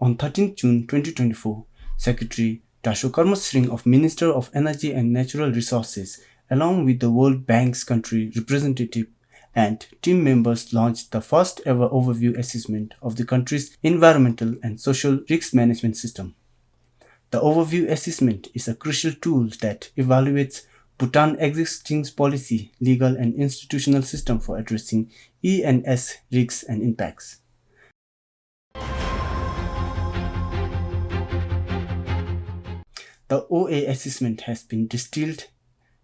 On 13 June 2024, Secretary Dato 𝐂𝐿 of Minister of Energy and Natural Resources, along with the World Bank's country representative and team members, launched the first ever overview assessment of the country's environmental and social risk management system. The overview assessment is a crucial tool that evaluates Bhutan's existing policy, legal and institutional system for addressing E and S risks and impacts. The OA assessment has been distilled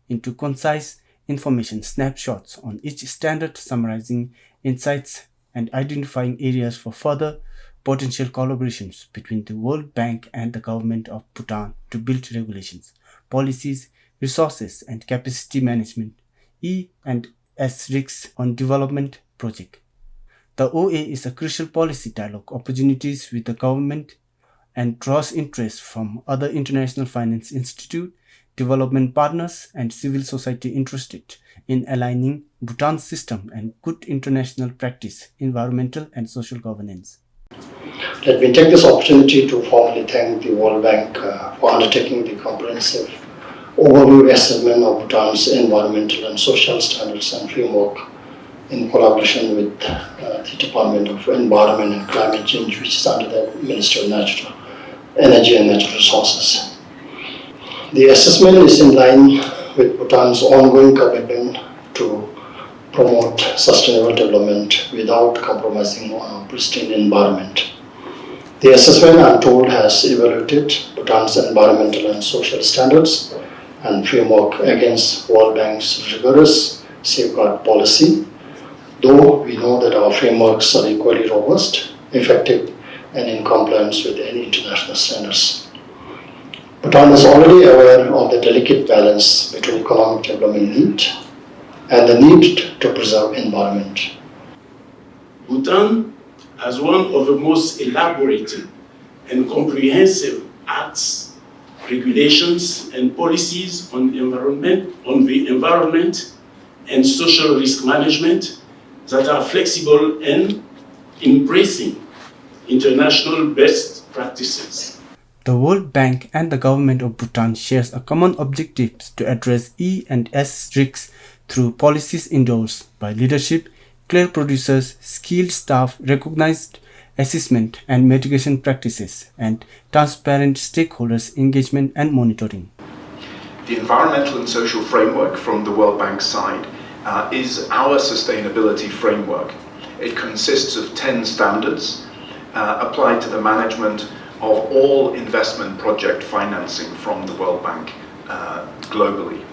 into concise information snapshots on each standard, summarizing insights and identifying areas for further potential collaborations between the World Bank and the government of Bhutan to build regulations, policies, resources and capacity management, E and S risks on development project. The OA is a crucial policy dialogue opportunities with the government and draws interest from other international finance institutes, development partners and civil society interested in aligning Bhutan's system and good international practice, environmental and social governance. Let me take this opportunity to formally thank the World Bank for undertaking the comprehensive overview assessment of Bhutan's environmental and social standards and framework in collaboration with the Department of Environment and Climate Change, which is under the Ministry of Natural Energy and Natural Resources. The assessment is in line with Bhutan's ongoing commitment to promote sustainable development without compromising on a pristine environment. The assessment, I'm told, has evaluated Bhutan's environmental and social standards and framework against World Bank's rigorous safeguard policy, though we know that our frameworks are equally robust, effective, and in compliance with any international standards. Bhutan is already aware of the delicate balance between economic development need and the need to preserve environment. Bhutan has one of the most elaborated and comprehensive acts, regulations, and policies on the environment and social risk management that are flexible and embracing international best practices. The World Bank and the government of Bhutan shares a common objective to address E and S risks through policies endorsed by leadership, clear producers, skilled staff, recognized assessment and mitigation practices, and transparent stakeholders' engagement and monitoring. The environmental and social framework from the World Bank side is our sustainability framework. It consists of 10 standards applied to the management of all investment project financing from the World Bank globally.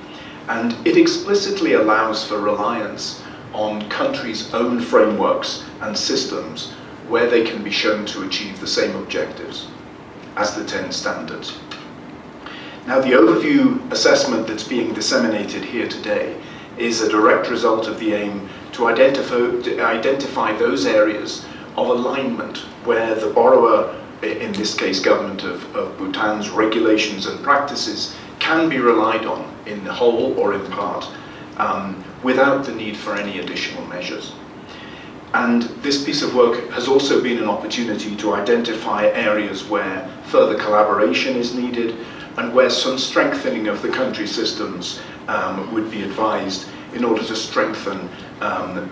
And it explicitly allows for reliance on countries' own frameworks and systems where they can be shown to achieve the same objectives as the 10 standards. Now, the overview assessment that's being disseminated here today is a direct result of the aim to identify those areas of alignment where the borrower, in this case government of Bhutan's regulations and practices, can be relied on in whole or in part without the need for any additional measures. And this piece of work has also been an opportunity to identify areas where further collaboration is needed and where some strengthening of the country systems would be advised in order to strengthen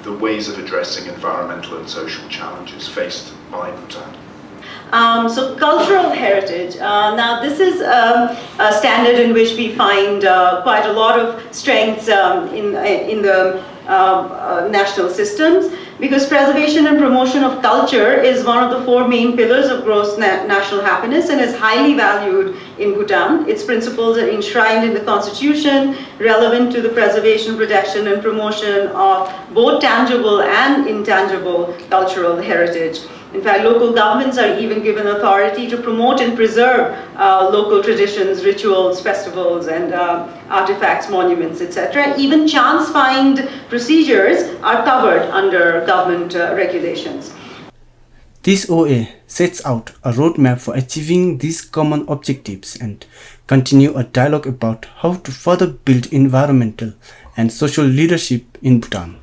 the ways of addressing environmental and social challenges faced by Bhutan. So cultural heritage. Now this is a standard in which we find quite a lot of strengths in the national systems, because preservation and promotion of culture is one of the 4 main pillars of gross national happiness and is highly valued in Bhutan. Its principles are enshrined in the constitution, relevant to the preservation, protection and promotion of both tangible and intangible cultural heritage. In fact, local governments are even given authority to promote and preserve local traditions, rituals, festivals, and artifacts, monuments, etc. Even chance-find procedures are covered under government regulations. This OA sets out a roadmap for achieving these common objectives and continue a dialogue about how to further build environmental and social leadership in Bhutan.